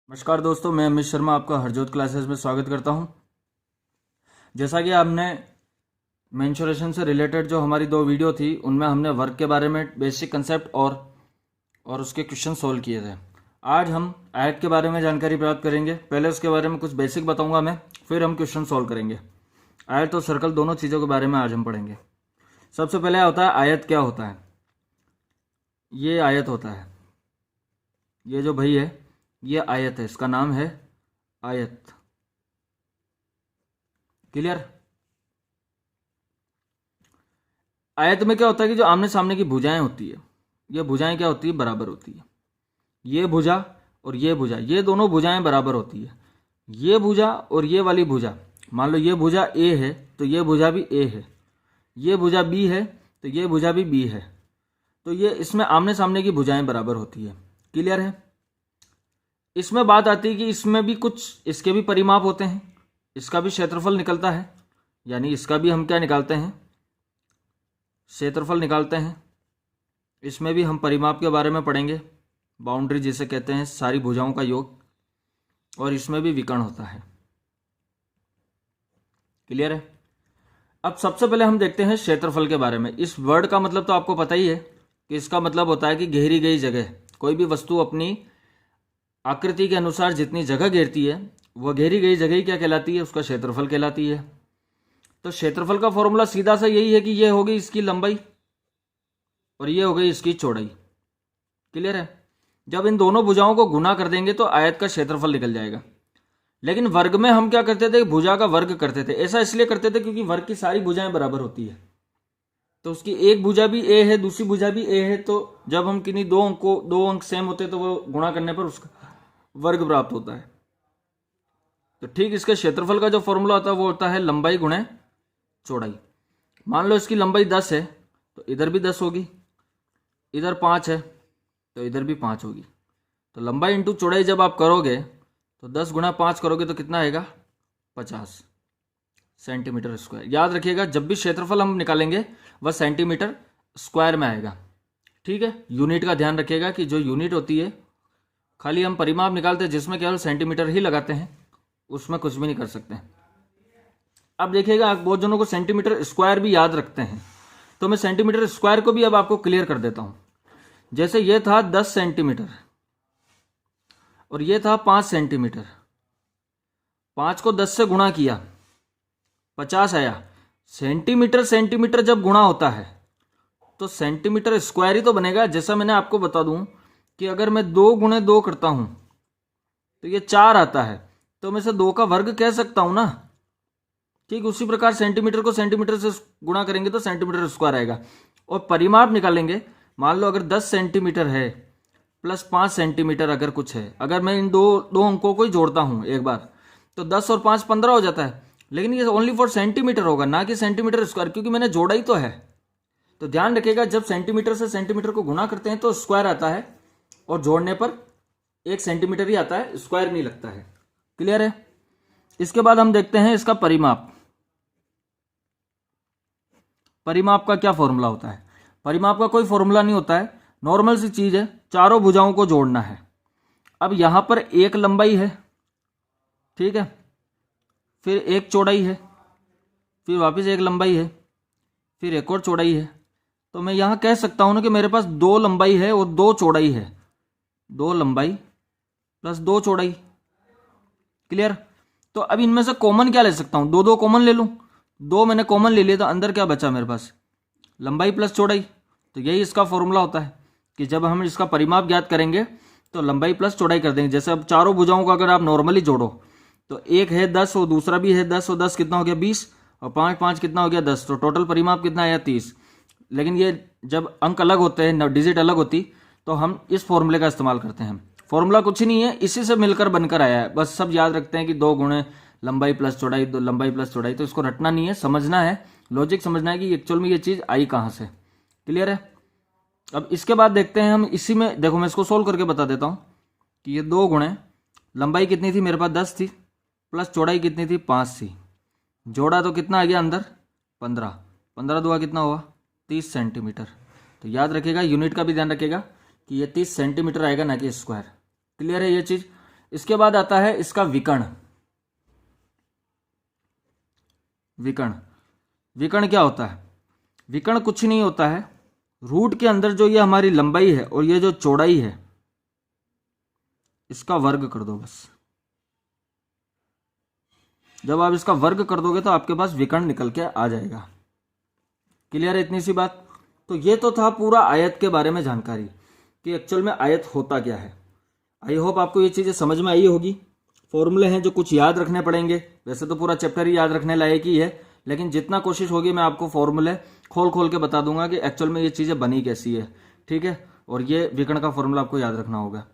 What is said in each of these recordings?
नमस्कार दोस्तों, मैं अमित शर्मा आपका हरजोत क्लासेस में स्वागत करता हूं। जैसा कि आपने मेंसुरेशन से रिलेटेड जो हमारी दो वीडियो थी उनमें हमने वर्क के बारे में बेसिक कंसेप्ट और उसके क्वेश्चन सोल्व किए थे। आज हम आयत के बारे में जानकारी प्राप्त करेंगे। पहले उसके बारे में कुछ बेसिक बताऊंगा मैं, फिर हम क्वेश्चन सोल्व करेंगे। आयत और सर्कल दोनों चीज़ों के बारे में आज हम पढ़ेंगे। सबसे पहले होता है आयत। क्या होता है? ये आयत होता है। ये जो भाई है ये आयत है, इसका नाम है आयत। क्लियर? आयत में क्या होता है कि जो आमने सामने की भुजाएं होती है, ये भुजाएं क्या होती है? बराबर होती है। ये भुजा और ये भुजा, ये दोनों भुजाएं बराबर होती है। ये भुजा और ये वाली भुजा, मान लो ये भुजा ए है तो ये भुजा भी ए है, ये भुजा बी है तो ये भुजा भी बी है। तो ये इसमें आमने सामने की भुजाएं बराबर होती है। क्लियर है? इसमें बात आती है कि इसमें भी कुछ इसके भी परिमाप होते हैं, इसका भी क्षेत्रफल निकलता है, यानी इसका भी हम क्या निकालते हैं? क्षेत्रफल निकालते हैं। इसमें भी हम परिमाप के बारे में पढ़ेंगे, बाउंड्री जिसे कहते हैं, सारी भुजाओं का योग। और इसमें भी विकर्ण होता है। क्लियर है? अब सबसे पहले हम देखते हैं क्षेत्रफल के बारे में। इस वर्ड का मतलब तो आपको पता ही है कि इसका मतलब होता है कि घेरी गई जगह। कोई भी वस्तु अपनी आकृति के अनुसार जितनी जगह घेरती है वह घेरी गई जगह ही क्या कहलाती है? उसका क्षेत्रफल कहलाती है। तो क्षेत्रफल का फॉर्मूला सीधा सा यही है कि ये होगी इसकी लंबाई और ये हो गई इसकी चौड़ाई। क्लियर है? जब इन दोनों भुजाओं को गुना कर देंगे तो आयत का क्षेत्रफल निकल जाएगा। लेकिन वर्ग में हम क्या करते थे? भुजा का वर्ग करते थे। ऐसा इसलिए करते थे क्योंकि वर्ग की सारी भुजाएं बराबर होती है। तो उसकी एक भुजा भी ए है, दूसरी भुजा भी ए है, तो जब हम किन्हीं दो अंक सेम होते तो वो गुणा करने पर उसका वर्ग प्राप्त होता है। तो ठीक इसके क्षेत्रफल का जो फॉर्मूला होता है वो होता है लंबाई गुणे चौड़ाई। मान लो इसकी लंबाई 10 है तो इधर भी 10 होगी, इधर 5 है तो इधर भी 5 होगी। तो लंबाई इंटू चौड़ाई जब आप करोगे तो 10 गुणा 5 करोगे तो कितना आएगा? 50 सेंटीमीटर स्क्वायर। याद रखिएगा, जब भी क्षेत्रफल हम निकालेंगे वह सेंटीमीटर स्क्वायर में आएगा। ठीक है? यूनिट का ध्यान रखिएगा कि जो यूनिट होती है, खाली हम परिमाप निकालते हैं जिसमें केवल सेंटीमीटर ही लगाते हैं, उसमें कुछ भी नहीं कर सकते। अब देखिएगा, बहुत जनों को सेंटीमीटर स्क्वायर भी याद रखते हैं, तो मैं सेंटीमीटर स्क्वायर को भी अब आपको क्लियर कर देता हूं। जैसे ये था 10 सेंटीमीटर और ये था 5 सेंटीमीटर। 5 को 10 से गुणा किया, 50 आया। सेंटीमीटर सेंटीमीटर जब गुणा होता है तो सेंटीमीटर स्क्वायर ही तो बनेगा। जैसा मैंने आपको बता दूं कि अगर मैं 2 गुणे 2 करता हूं तो ये 4 आता है, तो मैं इसे 2 का वर्ग कह सकता हूं ना। ठीक उसी प्रकार सेंटीमीटर को सेंटीमीटर से गुणा करेंगे तो सेंटीमीटर स्क्वायर आएगा। और परिमाप निकालेंगे, मान लो अगर 10 सेंटीमीटर है प्लस 5 सेंटीमीटर अगर कुछ है, अगर मैं इन दो अंकों को ही जोड़ता हूं एक बार तो 10 और 5 15 हो जाता है। लेकिन ये ओनली फॉर सेंटीमीटर होगा, ना कि सेंटीमीटर स्क्वायर, क्योंकि मैंने जोड़ा ही तो है। तो ध्यान रखिएगा, जब सेंटीमीटर से सेंटीमीटर को गुणा करते हैं तो स्क्वायर आता है और जोड़ने पर 1 सेंटीमीटर ही आता है, स्क्वायर नहीं लगता है। क्लियर है? इसके बाद हम देखते हैं इसका परिमाप। परिमाप का क्या फॉर्मूला होता है? परिमाप का कोई फॉर्मूला नहीं होता है, नॉर्मल सी चीज है, चारों भुजाओं को जोड़ना है। अब यहां पर एक लंबाई है, ठीक है, फिर एक चौड़ाई है, फिर वापस एक लंबाई है, फिर एक और चौड़ाई है। तो मैं यहां कह सकता हूं ना कि मेरे पास 2 लंबाई है और 2 चौड़ाई है। 2 लंबाई प्लस 2 चौड़ाई। क्लियर? तो अब इनमें से कॉमन क्या ले सकता हूं? 2 कॉमन ले लूं। 2 मैंने कॉमन ले लिया तो अंदर क्या बचा मेरे पास? लंबाई प्लस चौड़ाई। तो यही इसका फॉर्मूला होता है कि जब हम इसका परिमाप ज्ञात करेंगे तो लंबाई प्लस चौड़ाई कर देंगे। जैसे अब चारों भुजाओं को अगर आप नॉर्मली जोड़ो तो एक है 10 और दूसरा भी है 10, और 10 कितना हो गया? 20, और 5 5 कितना हो गया? 10। तो टोटल परिमाप कितना आया? 30। लेकिन ये जब अंक अलग होते हैं, डिजिट अलग होती, तो हम इस फॉर्मूले का इस्तेमाल करते हैं। फॉर्मूला कुछ ही नहीं है, इसी से मिलकर बनकर आया है। बस सब याद रखते हैं कि 2 गुणे लंबाई प्लस चौड़ाई, 2 लंबाई प्लस चौड़ाई। तो इसको रटना नहीं है, समझना है, लॉजिक समझना है कि एक्चुअल में ये चीज आई कहां से। क्लियर है? अब इसके बाद देखते हैं हम इसी में, देखो मैं इसको सोल्व करके बता देता हूं कि ये 2 गुणे लंबाई कितनी थी मेरे पास? 10 थी, प्लस चौड़ाई कितनी थी? 5 थी। जोड़ा तो कितना आ गया अंदर? 15। 15 दुआ कितना हुआ? 30 सेंटीमीटर। तो याद रखिएगा, यूनिट का भी ध्यान रखिएगा कि ये 30 सेंटीमीटर आएगा, ना कि स्क्वायर। क्लियर है ये चीज? इसके बाद आता है इसका विकर्ण। विकर्ण क्या होता है? विकर्ण कुछ नहीं होता है, रूट के अंदर जो ये हमारी लंबाई है और ये जो चौड़ाई है इसका वर्ग कर दो बस। जब आप इसका वर्ग कर दोगे तो आपके पास विकर्ण निकल के आ जाएगा। क्लियर है इतनी सी बात? तो ये तो था पूरा आयत के बारे में जानकारी कि एक्चुअल में आयत होता क्या है। आई होप आपको ये चीज़ें समझ में आई होगी। फॉर्मूले हैं जो कुछ याद रखने पड़ेंगे, वैसे तो पूरा चैप्टर ही याद रखने लायक ही है, लेकिन जितना कोशिश होगी मैं आपको फॉर्मूले खोल खोल के बता दूंगा कि एक्चुअल में ये चीज़ें बनी कैसी है। ठीक है, और ये विकर्ण का फॉर्मूला आपको याद रखना होगा।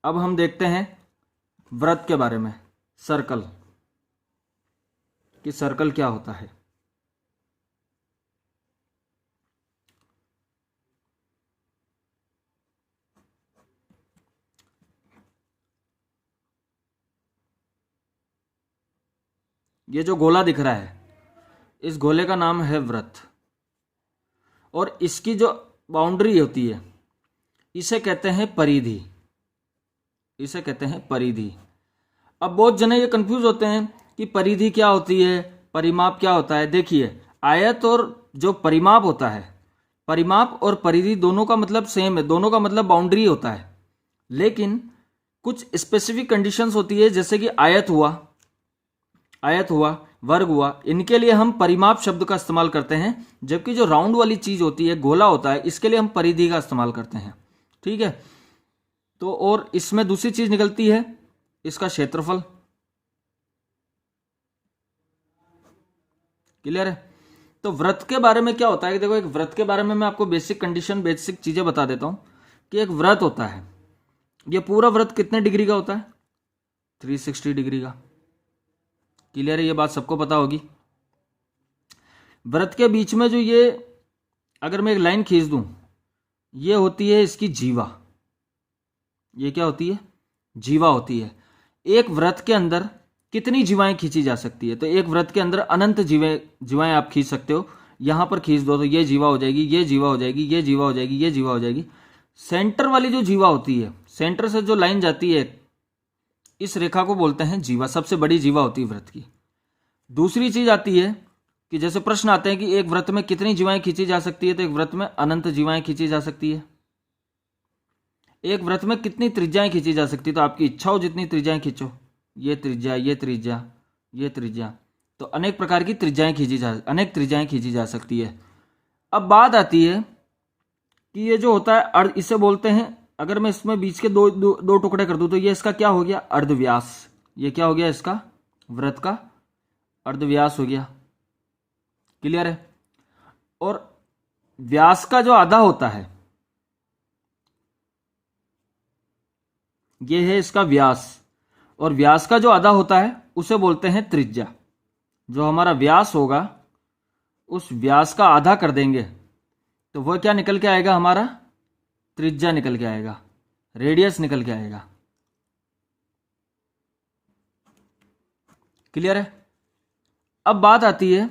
अब हम देखते हैं वृत्त के बारे में, सर्कल, कि सर्कल क्या होता है। ये जो गोला दिख रहा है इस गोले का नाम है वृत्त, और इसकी जो बाउंड्री होती है इसे कहते हैं परिधि, इसे कहते हैं परिधि। अब बहुत जने ये कंफ्यूज होते हैं कि परिधि क्या होती है, परिमाप क्या होता है। देखिए, आयत और जो परिमाप होता है, परिमाप और परिधि दोनों का मतलब सेम है, दोनों का मतलब बाउंड्री होता है, लेकिन कुछ स्पेसिफिक कंडीशंस होती है, जैसे कि आयत हुआ, वर्ग हुआ, इनके लिए हम परिमाप शब्द का इस्तेमाल करते हैं, जबकि जो राउंड वाली चीज होती है, गोला होता है, इसके लिए हम परिधि का इस्तेमाल करते हैं। ठीक है, तो और इसमें दूसरी चीज निकलती है इसका क्षेत्रफल। क्लियर है? तो वृत्त के बारे में क्या होता है कि देखो, एक वृत्त के बारे में मैं आपको बेसिक कंडीशन, बेसिक चीजें बता देता हूं कि एक वृत्त होता है, ये पूरा वृत्त कितने डिग्री का होता है? 360 डिग्री का। क्लियर है? ये बात सबको पता होगी। वृत्त के बीच में जो ये, अगर मैं एक लाइन खींच दूं, ये होती है इसकी जीवा। ये क्या होती है? जीवा होती है। एक वृत्त के अंदर कितनी जीवाएं खींची जा सकती है? तो एक वृत्त के अंदर अनंत जीवाएं आप खींच सकते हो। यहां पर खींच दो तो ये जीवा हो जाएगी, ये जीवा हो जाएगी, ये जीवा हो जाएगी, ये जीवा हो जाएगी। सेंटर वाली जो जीवा होती है, सेंटर से जो लाइन जाती है, इस रेखा को बोलते हैं जीवा, सबसे बड़ी जीवा होती है वृत्त की। दूसरी चीज आती है कि जैसे प्रश्न आते हैं कि एक वृत्त में कितनी जीवाएं खींची जा सकती है, तो एक वृत्त में अनंत जीवाएं खींची जा सकती है। एक वृत्त में कितनी त्रिज्याएं खींची जा सकती है, तो आपकी इच्छा हो जितनी त्रिज्याएं खींचो, ये त्रिज्या, ये त्रिज्या, ये त्रिज्या, तो अनेक प्रकार की त्रिज्याएं अनेक त्रिज्याएं खींची जा सकती है। अब बात आती है कि ये जो होता है अर्ध, इसे बोलते हैं, अगर मैं इसमें बीच के दो टुकड़े कर दूं तो ये इसका क्या हो गया? अर्धव्यास। ये क्या हो गया? इसका वृत्त का अर्धव्यास हो गया। क्लियर है? और व्यास का जो आधा होता है, ये है इसका व्यास, और व्यास का जो आधा होता है उसे बोलते हैं त्रिज्या। जो हमारा व्यास होगा उस व्यास का आधा कर देंगे तो वह क्या निकल के आएगा? हमारा त्रिज्या निकल के आएगा, रेडियस निकल के आएगा। क्लियर है? अब बात आती है,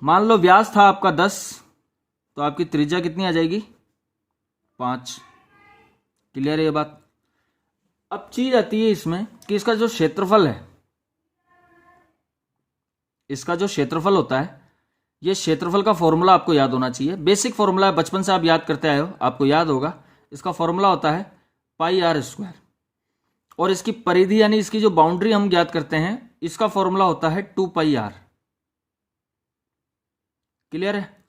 मान लो व्यास था आपका 10, तो आपकी त्रिज्या कितनी आ जाएगी? 5। क्लियर है ये बात? अब चीज आती है इसमें कि इसका जो क्षेत्रफल है, इसका जो क्षेत्रफल होता है, ये क्षेत्रफल का फॉर्मूला आपको याद होना चाहिए। बेसिक फॉर्मूला है, बचपन से आप याद करते आए हो, आपको याद होगा। इसका फॉर्मूला होता है πr², और इसकी परिधि यानी इसकी जो बाउंड्री हम ज्ञात करते हैं, इसका फॉर्मूला होता है 2πr। क्लियर है?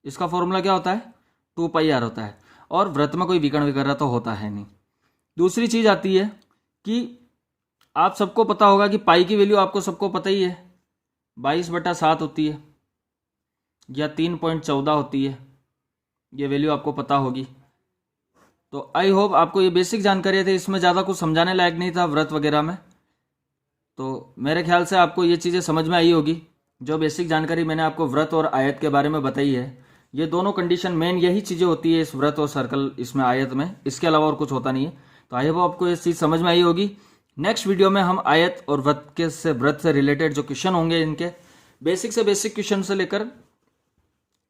इसका फॉर्मूला क्या होता है? 2πr होता है। और वृत्त में कोई विकर्ण वगैरह तो होता है नहीं। दूसरी चीज आती है कि आप सबको पता होगा कि पाई की वैल्यू आपको सबको पता ही है, 22/7 होती है या 3.14 होती है। ये वैल्यू आपको पता होगी। तो आई होप आपको ये बेसिक जानकारी थी, इसमें ज़्यादा कुछ समझाने लायक नहीं था वृत्त वगैरह में। तो मेरे ख्याल से आपको ये चीज़ें समझ में आई होगी। जो बेसिक जानकारी मैंने आपको वृत्त और आयत के बारे में बताई है, ये दोनों कंडीशन मेन यही चीज़ें होती है इस वृत्त और सर्कल, इसमें आयत में, इसके अलावा और कुछ होता नहीं है। तो आई होप आपको ये चीज़ समझ में आई होगी। नेक्स्ट वीडियो में हम आयत और वृत्त से रिलेटेड जो क्वेश्चन होंगे, इनके बेसिक से बेसिक क्वेश्चन से लेकर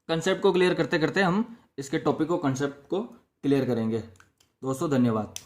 कंसेप्ट को क्लियर करते करते हम इसके टॉपिक को, कंसेप्ट को क्लियर करेंगे। दोस्तों धन्यवाद।